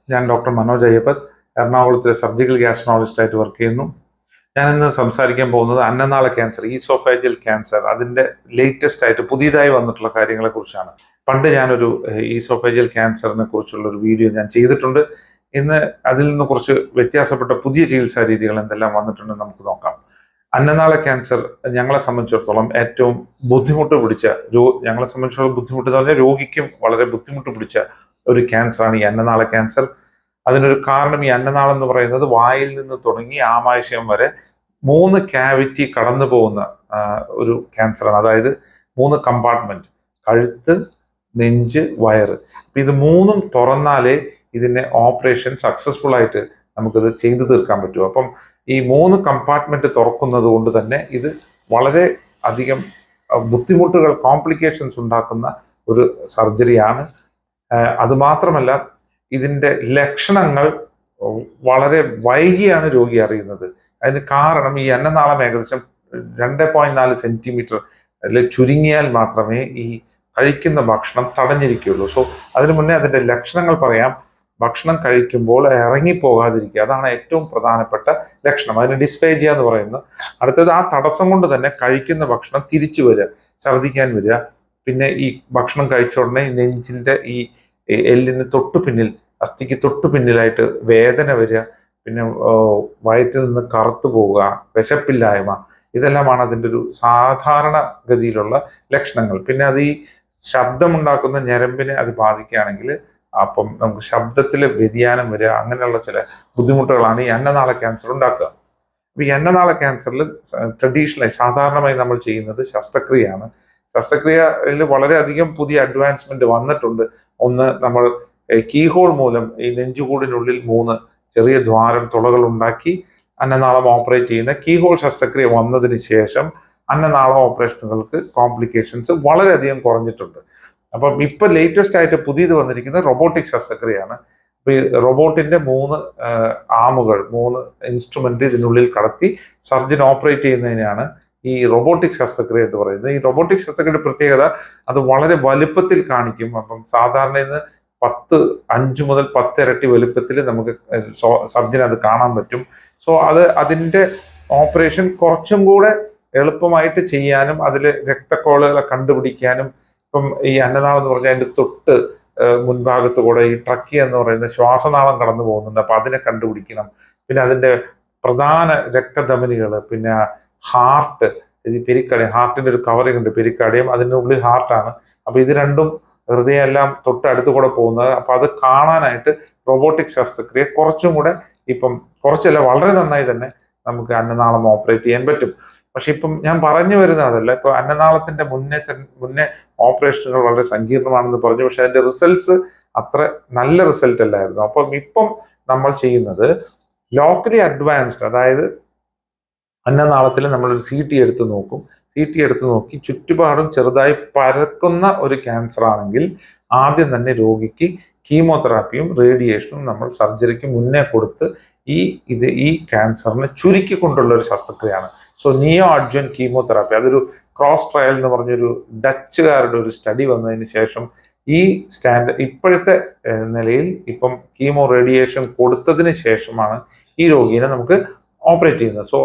ഞാൻ ഡോക്ടർ മനോജ് അയ്യപ്പൻ, എറണാകുളത്തെ surgical ഗ്യാസ്ട്രോളജിസ്റ്റായിട്ട് work ചെയ്യുന്നു. ഞാനിന്ന് സംസാരിക്കാൻ പോകുന്നത് അന്നനാള ക്യാൻസർ, ഈസോഫേജിയൽ ക്യാൻസർ, അതിൻ്റെ ലേറ്റസ്റ്റ് ആയിട്ട് പുതിയതായി വന്നിട്ടുള്ള കാര്യങ്ങളെ കുറിച്ചാണ്. പണ്ട് ഞാനൊരു ഈസോഫേജിയൽ ക്യാൻസറിനെ കുറിച്ചുള്ള ഒരു വീഡിയോ ഞാൻ ചെയ്തിട്ടുണ്ട്. ഇന്ന് അതിൽ നിന്ന് കുറച്ച് വ്യത്യാസപ്പെട്ട പുതിയ ചികിത്സാ രീതികൾ എന്തെല്ലാം വന്നിട്ടുണ്ടെന്ന് നമുക്ക് നോക്കാം. അന്നനാള ക്യാൻസർ ഞങ്ങളെ സംബന്ധിച്ചിടത്തോളം ഏറ്റവും ബുദ്ധിമുട്ട് പിടിച്ച ഞങ്ങളെ സംബന്ധിച്ചിടത്തോളം ബുദ്ധിമുട്ട് എന്ന് പറഞ്ഞാൽ രോഗിക്കും വളരെ ബുദ്ധിമുട്ട് പിടിച്ച ഒരു ക്യാൻസറാണ് ഈ അന്നനാള ക്യാൻസർ. അതിനൊരു കാരണം ഈ അന്നനാളം എന്ന് പറയുന്നത് വായിൽ നിന്ന് തുടങ്ങി ആമാശയം വരെ 3 ക്യാവിറ്റി കടന്നു പോകുന്ന ഒരു ക്യാൻസറാണ്. അതായത് 3 കമ്പാർട്ട്മെന്റ്: കഴുത്ത്, നെഞ്ച്, വയറ്. അപ്പൊ ഇത് 3ഉം തുറന്നാലേ ഇതിന്റെ ഓപ്പറേഷൻ സക്സസ്ഫുൾ ആയിട്ട് നമുക്കിത് ചെയ്തു തീർക്കാൻ പറ്റും. അപ്പം ഈ 3 കമ്പാർട്ട്മെന്റ് തുറക്കുന്നത് കൊണ്ട് തന്നെ ഇത് വളരെ അധികം ബുദ്ധിമുട്ടുകൾ, കോംപ്ലിക്കേഷൻസ് ഉണ്ടാക്കുന്ന ഒരു സർജറിയാണ്. അതുമാത്രമല്ല, ഇതിന്റെ ലക്ഷണങ്ങൾ വളരെ വൈകിയാണ് രോഗി അറിയുന്നത്. അതിന് കാരണം ഈ അന്നനാളം ഏകദേശം 2.4 സെന്റിമീറ്റർ ചുരുങ്ങിയാൽ മാത്രമേ ഈ കഴിക്കുന്ന ഭക്ഷണം തടഞ്ഞിരിക്കുകയുള്ളൂ. സോ അതിനു മുന്നേ അതിന്റെ ലക്ഷണങ്ങൾ പറയാം. ഭക്ഷണം കഴിക്കുമ്പോൾ ഇറങ്ങിപ്പോകാതിരിക്കുക, അതാണ് ഏറ്റവും പ്രധാനപ്പെട്ട ലക്ഷണം. അതിന് ഡിസ്ഫേജിയ എന്ന് പറയുന്നത്. അടുത്തത്, ആ തടസ്സം കൊണ്ട് തന്നെ കഴിക്കുന്ന ഭക്ഷണം തിരിച്ചു വരിക, ഛർദ്ദിക്കാൻ വരിക. പിന്നെ ഈ ഭക്ഷണം കഴിച്ച ഉടനെ നെഞ്ചിന്റെ ഈ എല്ലിന് തൊട്ടു പിന്നിൽ, അസ്ഥിക്ക് തൊട്ടു പിന്നിലായിട്ട് വേദന വരിക. പിന്നെ വയറ്റിൽ നിന്ന് കറുത്തു പോവുക, വിശപ്പില്ലായ്മ. ഇതെല്ലാമാണ് അതിൻ്റെ ഒരു സാധാരണ ഗതിയിലുള്ള ലക്ഷണങ്ങൾ. പിന്നെ അത് ഈ ശബ്ദമുണ്ടാക്കുന്ന ഞരമ്പിനെ അത് ബാധിക്കുകയാണെങ്കിൽ അപ്പം നമുക്ക് ശബ്ദത്തിൽ വ്യതിയാനം വരിക, അങ്ങനെയുള്ള ചില ബുദ്ധിമുട്ടുകളാണ് ഈ അന്നനാള ക്യാൻസർ ഉണ്ടാക്കുക. അപ്പൊ ഈ അന്നനാള ക്യാൻസറിൽ ട്രഡീഷണലായി സാധാരണമായി നമ്മൾ ചെയ്യുന്നത് ശസ്ത്രക്രിയയാണ്. ശസ്ത്രക്രിയയിൽ വളരെയധികം പുതിയ അഡ്വാൻസ്മെന്റ് വന്നിട്ടുണ്ട്. ഒന്ന്, നമ്മൾ കീഹോൾ മൂലം ഈ നെഞ്ചുകൂടിനുള്ളിൽ 3 ചെറിയ തുളകൾ ഉണ്ടാക്കി അന്നനാളം ഓപ്പറേറ്റ് ചെയ്യുന്ന കീഹോൾ ശസ്ത്രക്രിയ വന്നതിന് ശേഷം അന്നനാള ഓപ്പറേഷനുകൾക്ക് കോംപ്ലിക്കേഷൻസ് വളരെയധികം കുറഞ്ഞിട്ടുണ്ട്. അപ്പം ഇപ്പൊ ലേറ്റസ്റ്റ് ആയിട്ട് പുതിയത് വന്നിരിക്കുന്നത് റൊബോട്ടിക് ശസ്ത്രക്രിയയാണ്. അപ്പൊ ഈ റൊബോട്ടിന്റെ 3 ആമുകൾ, 3 ഇൻസ്ട്രുമെന്റ് ഇതിനുള്ളിൽ കടത്തി സർജൻ ഓപ്പറേറ്റ് ചെയ്യുന്നതിനാണ് ഈ റൊബോട്ടിക് ശസ്ത്രക്രിയ എന്ന് പറയുന്നത്. ഈ റൊബോട്ടിക് ശസ്ത്രക്രിയയുടെ പ്രത്യേകത, അത് വളരെ വലുപ്പത്തിൽ കാണിക്കും. അപ്പം സാധാരണ ഇന്ന് 5 മുതൽ 10 ഇരട്ടി വലുപ്പത്തിൽ നമുക്ക് സർജന് അത് കാണാൻ പറ്റും. സോ അതിന്റെ ഓപ്പറേഷൻ കുറച്ചും കൂടെ എളുപ്പമായിട്ട് ചെയ്യാനും അതിൽ രക്തക്കോളുകളെ കണ്ടുപിടിക്കാനും. ഇപ്പം ഈ അന്നനാളം എന്ന് പറഞ്ഞാൽ അതിന്റെ തൊട്ട് മുൻഭാഗത്ത് കൂടെ ഈ ട്രക്കിയ എന്ന് പറയുന്ന ശ്വാസനാളം കടന്നു പോകുന്നുണ്ട്. അപ്പൊ അതിനെ കണ്ടുപിടിക്കണം. പിന്നെ അതിന്റെ പ്രധാന രക്തധമനികൾ, പിന്നെ ഹാർട്ട്, ഈ പെരിക്കാർഡിയം, ഹാർട്ടിന്റെ ഒരു കവറിംഗ് ഉണ്ട്, പെരിക്കാർഡിയം, അതിനുള്ളിൽ ഹാർട്ടാണ്. അപ്പൊ ഇത് രണ്ടും ഹൃദയം എല്ലാം തൊട്ടടുത്ത് കൂടെ പോകുന്നത്. അപ്പൊ അത് കാണാനായിട്ട് റോബോട്ടിക് ശസ്ത്രക്രിയ കുറച്ചും കൂടെ, ഇപ്പം കുറച്ചല്ല, വളരെ നന്നായി തന്നെ നമുക്ക് അന്നനാളം ഓപ്പറേറ്റ് ചെയ്യാൻ പറ്റും. പക്ഷെ ഇപ്പം ഞാൻ പറഞ്ഞു വരുന്നത് അതല്ല. ഇപ്പൊ അന്നനാളത്തിന്റെ മുന്നേ ഓപ്പറേഷനുകൾ വളരെ സങ്കീർണമാണെന്ന് പറഞ്ഞു. പക്ഷെ അതിന്റെ റിസൾട്ട്സ് അത്ര നല്ല റിസൾട്ട് അല്ലായിരുന്നു. അപ്പം ഇപ്പം നമ്മൾ ചെയ്യുന്നത് ലോക്കലി അഡ്വാൻസ്ഡ്, അതായത് അന്നനാളത്തിൽ നമ്മളൊരു CT എടുത്ത് നോക്കും. CT എടുത്ത് നോക്കി ചുറ്റുപാടും ചെറുതായി പരക്കുന്ന ഒരു ക്യാൻസർ ആണെങ്കിൽ ആദ്യം തന്നെ രോഗിക്ക് കീമോതെറാപ്പിയും റേഡിയേഷനും നമ്മൾ സർജറിക്ക് മുന്നേ കൊടുത്ത് ഈ ക്യാൻസറിനെ ചുരുക്കിക്കൊണ്ടുള്ള ഒരു ശസ്ത്രക്രിയയാണ്. സോ നിയോ അഡ്ജുവന്റ് കീമോതെറാപ്പി, അതൊരു ക്രോസ് ട്രയൽ എന്ന് പറഞ്ഞൊരു ഡച്ചുകാരുടെ ഒരു സ്റ്റഡി വന്നതിന് ശേഷം ഈ ഇപ്പോഴത്തെ നിലയിൽ ഇപ്പം കീമോ റേഡിയേഷൻ കൊടുത്തതിന് ശേഷമാണ് ഈ രോഗീനെ നമുക്ക് ഓപ്പറേറ്റ് ചെയ്യുന്നത്. സോ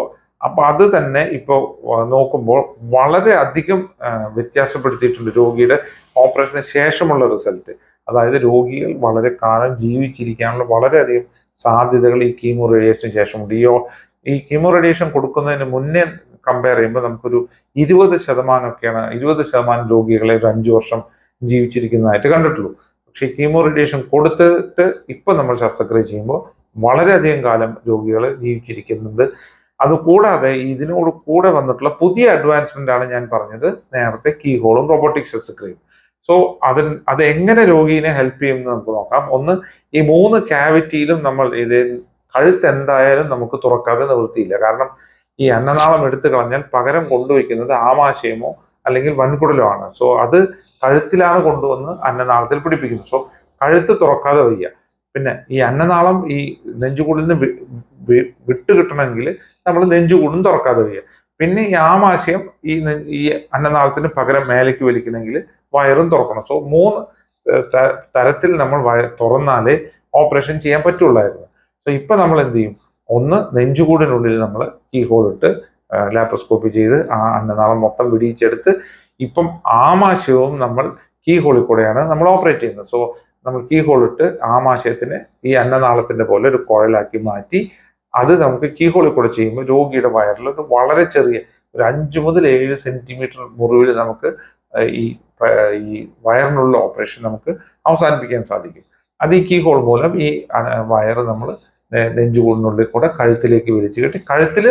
അപ്പൊ അത് തന്നെ ഇപ്പോൾ നോക്കുമ്പോൾ വളരെ അധികം വ്യത്യാസപ്പെടുത്തിയിട്ടുണ്ട് രോഗിയുടെ ഓപ്പറേഷന് ശേഷമുള്ള റിസൾട്ട്. അതായത് രോഗികൾ വളരെ കാലം ജീവിച്ചിരിക്കാനുള്ള വളരെയധികം സാധ്യതകൾ ഈ കീമോ റേഡിയേഷന് ശേഷമുണ്ട്. ഈ കീമോ റേഡിയേഷൻ കൊടുക്കുന്നതിന് മുന്നേ കമ്പയർ ചെയ്യുമ്പോൾ നമുക്കൊരു 20% രോഗികളെ ഒരു 5 വർഷം ജീവിച്ചിരിക്കുന്നതായിട്ട് കണ്ടിട്ടുള്ളൂ. പക്ഷെ കീമോ റേഡിയേഷൻ കൊടുത്തിട്ട് ഇപ്പൊ നമ്മൾ ശസ്ത്രക്രിയ ചെയ്യുമ്പോൾ വളരെയധികം കാലം രോഗികൾ ജീവിച്ചിരിക്കുന്നുണ്ട്. അതുകൂടാതെ ഇതിനോട് കൂടെ വന്നിട്ടുള്ള പുതിയ അഡ്വാൻസ്മെന്റ് ആണ് ഞാൻ പറഞ്ഞത് നേരത്തെ, കീഹോളും റോബോട്ടിക് ശസ്ത്രക്രിയയും. സോ അത് എങ്ങനെ രോഗീനെ ഹെൽപ്പ് ചെയ്യുമെന്ന് നമുക്ക് നോക്കാം. ഒന്ന്, ഈ 3 ക്യാവിറ്റിയിലും നമ്മൾ കഴുത്ത് എന്തായാലും നമുക്ക് തുറക്കാതെ നിവൃത്തിയില്ല. കാരണം ഈ അന്നനാളം എടുത്തു കളഞ്ഞാൽ പകരം കൊണ്ടുവയ്ക്കുന്നത് ആമാശയമോ അല്ലെങ്കിൽ വൻകുടലോ ആണ്. സോ അത് കഴുത്തിലാണ് കൊണ്ടുവന്ന് അന്നനാളത്തിൽ പിടിപ്പിക്കുന്നത്. സോ കഴുത്ത് തുറക്കാതെ വയ്യ. പിന്നെ ഈ അന്നനാളം ഈ നെഞ്ചുകൂടിൽ നിന്ന് വിട്ട് കിട്ടണമെങ്കിൽ നമ്മൾ നെഞ്ചുകൂടും തുറക്കാതെ വയ്യ. പിന്നെ ഈ ആമാശയം ഈ അന്നനാളത്തിന് പകരം മേലേക്ക് വലിക്കണമെങ്കിൽ വയറും തുറക്കണം. സോ 3 തരത്തിൽ നമ്മൾ തുറന്നാലേ ഓപ്പറേഷൻ ചെയ്യാൻ പറ്റുള്ളായിരുന്നു. സോ ഇപ്പൊ നമ്മൾ എന്ത് ചെയ്യും, ഒന്ന് നെഞ്ചുകൂടിനുള്ളിൽ നമ്മൾ കീ ഹോൾ ഇട്ട് ലാപ്രോസ്കോപ്പി ചെയ്ത് ആ അന്നനാളം മൊത്തം വിടിയിച്ചെടുത്ത് ഇപ്പം ആമാശയവും നമ്മൾ കീ ഹോളിൽ കൂടെയാണ് നമ്മൾ ഓപ്പറേറ്റ് ചെയ്യുന്നത്. സോ നമ്മൾ കീ ഹോൾ ഇട്ട് ആമാശയത്തിനെ ഈ അന്നനാളത്തിന്റെ പോലെ ഒരു കുഴലാക്കി മാറ്റി അത് നമുക്ക് കീ ഹോളിൽ കൂടെ ചെയ്യുമ്പോൾ രോഗിയുടെ വയറിൽ ഒരു വളരെ ചെറിയ ഒരു 5 മുതൽ 7 സെന്റിമീറ്റർ മുറിവിൽ നമുക്ക് ഈ ഈ വയറിനുള്ള ഓപ്പറേഷൻ നമുക്ക് അവസാനിപ്പിക്കാൻ സാധിക്കും. അത് ഈ കീ ഹോൾ മൂലം ഈ വയറ് നമ്മൾ നെഞ്ചുകൂടിനുള്ളിൽ കൂടെ കഴുത്തിലേക്ക് വലിച്ചു കെട്ടി കഴുത്തിൽ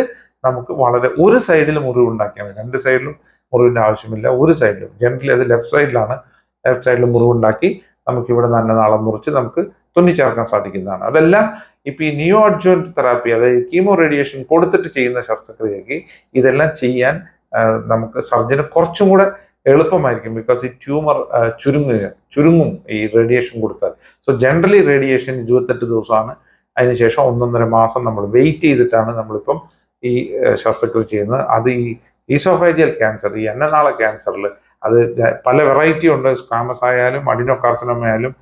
നമുക്ക് വളരെ ഒരു സൈഡിൽ മുറിവ് ഉണ്ടാക്കിയാൽ മതി. 2 സൈഡിലും മുറിവിന്റെ ആവശ്യമില്ല. ഒരു സൈഡിലും, ജനറലി അത് ലെഫ്റ്റ് സൈഡിലാണ്. ലെഫ്റ്റ് സൈഡിൽ മുറിവുണ്ടാക്കി നമുക്ക് ഇവിടെ നല്ല നാളം മുറിച്ച് നമുക്ക് തുന്നിച്ചേർക്കാൻ സാധിക്കുന്നതാണ്. അതെല്ലാം ഇപ്പൊ ഈ നിയോ അഡ്ജുവന്റ് തെറാപ്പി, അതായത് കീമോ റേഡിയേഷൻ കൊടുത്തിട്ട് ചെയ്യുന്ന ശസ്ത്രക്രിയക്ക് ഇതെല്ലാം ചെയ്യാൻ നമുക്ക് സർജന് കുറച്ചും കൂടെ എളുപ്പമായിരിക്കും. ബിക്കോസ് ഈ ട്യൂമർ ചുരുങ്ങും ഈ റേഡിയേഷൻ കൊടുത്താൽ. സോ ജനറലി റേഡിയേഷൻ 28 ദിവസമാണ്. അതിനുശേഷം 1.5 മാസം നമ്മൾ വെയിറ്റ് ചെയ്തിട്ടാണ് നമ്മളിപ്പം ഈ ശസ്ത്രക്രിയ ചെയ്യുന്നത്. അത് ഈ ഈസോഫേജിയൽ ക്യാൻസർ, ഈ അന്നനാള ക്യാൻസറിൽ അത് പല വെറൈറ്റി ഉണ്ട്. സ്ക്വാമസ് ആയാലും അഡിനോകാർസിനോമ ആയാലും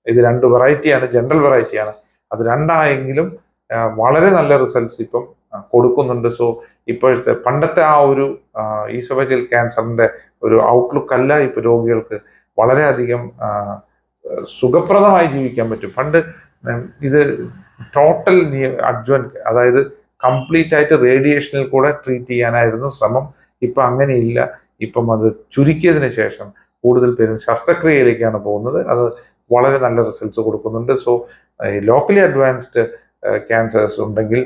ഇത് 2 വെറൈറ്റിയാണ്, ജനറൽ വെറൈറ്റിയാണ്. അത് രണ്ടായെങ്കിലും വളരെ നല്ല റിസൾട്ട്സ് ഇപ്പം കൊടുക്കുന്നുണ്ട്. സോ ഇപ്പോഴത്തെ പണ്ടത്തെ ആ ഒരു ഈസോഫേജിയൽ ക്യാൻസറിന്റെ ഒരു ഔട്ട്ലുക്ക് അല്ല ഇപ്പൊ രോഗികൾക്ക്. വളരെയധികം സുഖപ്രദമായി ജീവിക്കാൻ പറ്റും. പണ്ട് ഇത് ടോട്ടൽ അഡ്ജുവന്റ്, അതായത് കംപ്ലീറ്റ് ആയിട്ട് റേഡിയേഷനിൽ കൂടെ ട്രീറ്റ് ചെയ്യാനായിരുന്നു ശ്രമം. ഇപ്പൊ അങ്ങനെയില്ല. ഇപ്പം അത് ചുരുക്കിയതിന് ശേഷം കൂടുതൽ പേരും ശസ്ത്രക്രിയയിലേക്കാണ് പോകുന്നത്. അത് വളരെ നല്ല റിസൾട്ട്സ് കൊടുക്കുന്നുണ്ട്. സോ ലോക്കലി അഡ്വാൻസ്ഡ് ക്യാൻസേഴ്സ് ഉണ്ടെങ്കിൽ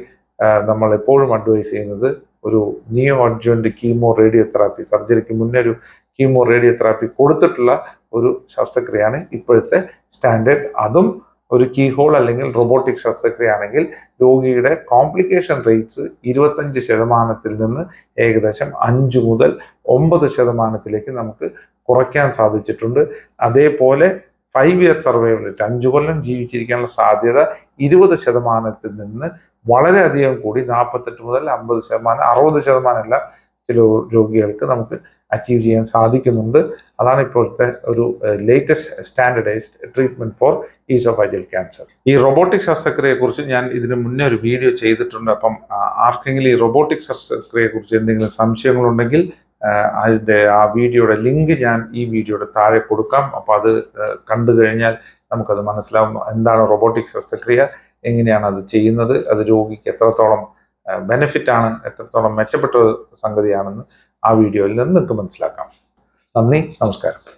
നമ്മൾ എപ്പോഴും അഡ്വൈസ് ചെയ്യുന്നത് ഒരു നിയോ അഡ്ജുവന്റ് കീമോ റേഡിയോ തെറാപ്പി, സർജറിക്ക് മുന്നേ ഒരു കീമോ റേഡിയോ തെറാപ്പി കൊടുത്തിട്ടുള്ള ഒരു ശസ്ത്രക്രിയയാണ് ഇപ്പോഴത്തെ സ്റ്റാൻഡേർഡ്. അതും ഒരു കീ ഹോൾ അല്ലെങ്കിൽ റോബോട്ടിക് ശസ്ത്രക്രിയ ആണെങ്കിൽ രോഗിയുടെ കോംപ്ലിക്കേഷൻ റേറ്റ്സ് 25% നിന്ന് ഏകദേശം 5 മുതൽ 9% നമുക്ക് കുറയ്ക്കാൻ സാധിച്ചിട്ടുണ്ട്. അതേപോലെ 5 ഇയർ സർവൈവൽ, 5 കൊല്ലം ജീവിച്ചിരിക്കാനുള്ള സാധ്യത 20% നിന്ന് വളരെയധികം കൂടി 48 മുതൽ 50%, 60% എല്ലാം ചില രോഗികൾക്ക് നമുക്ക് അച്ചീവ് ചെയ്യാൻ സാധിക്കുന്നുണ്ട്. അതാണ് ഇപ്പോഴത്തെ ഒരു latest standardised treatment for oesophageal cancer. ഈ റോബോട്ടിക് ശസ്ത്രക്രിയയെ കുറിച്ച് ഞാൻ ഇതിന് മുന്നേ ഒരു വീഡിയോ ചെയ്തിട്ടുണ്ട്. അപ്പം ആർക്കെങ്കിലും ഈ റോബോട്ടിക് ശസ്ത്രക്രിയയെ കുറിച്ച് എന്തെങ്കിലും സംശയങ്ങളുണ്ടെങ്കിൽ അതിന്റെ ആ വീഡിയോയുടെ ലിങ്ക് ഞാൻ ഈ വീഡിയോയുടെ താഴെ കൊടുക്കാം. അപ്പൊ അത് കണ്ടു കഴിഞ്ഞാൽ നമുക്കത് മനസ്സിലാവും എന്താണ് റോബോട്ടിക് ശസ്ത്രക്രിയ, എങ്ങനെയാണ് അത് ചെയ്യുന്നത്, അത് രോഗിക്ക് എത്രത്തോളം ബെനിഫിറ്റ് ആണ്, എത്രത്തോളം മെച്ചപ്പെട്ട സംഗതിയാണെന്ന് ആ വീഡിയോയിൽ നിന്ന് നിങ്ങൾക്ക് മനസ്സിലാക്കാം. നന്ദി, നമസ്കാരം.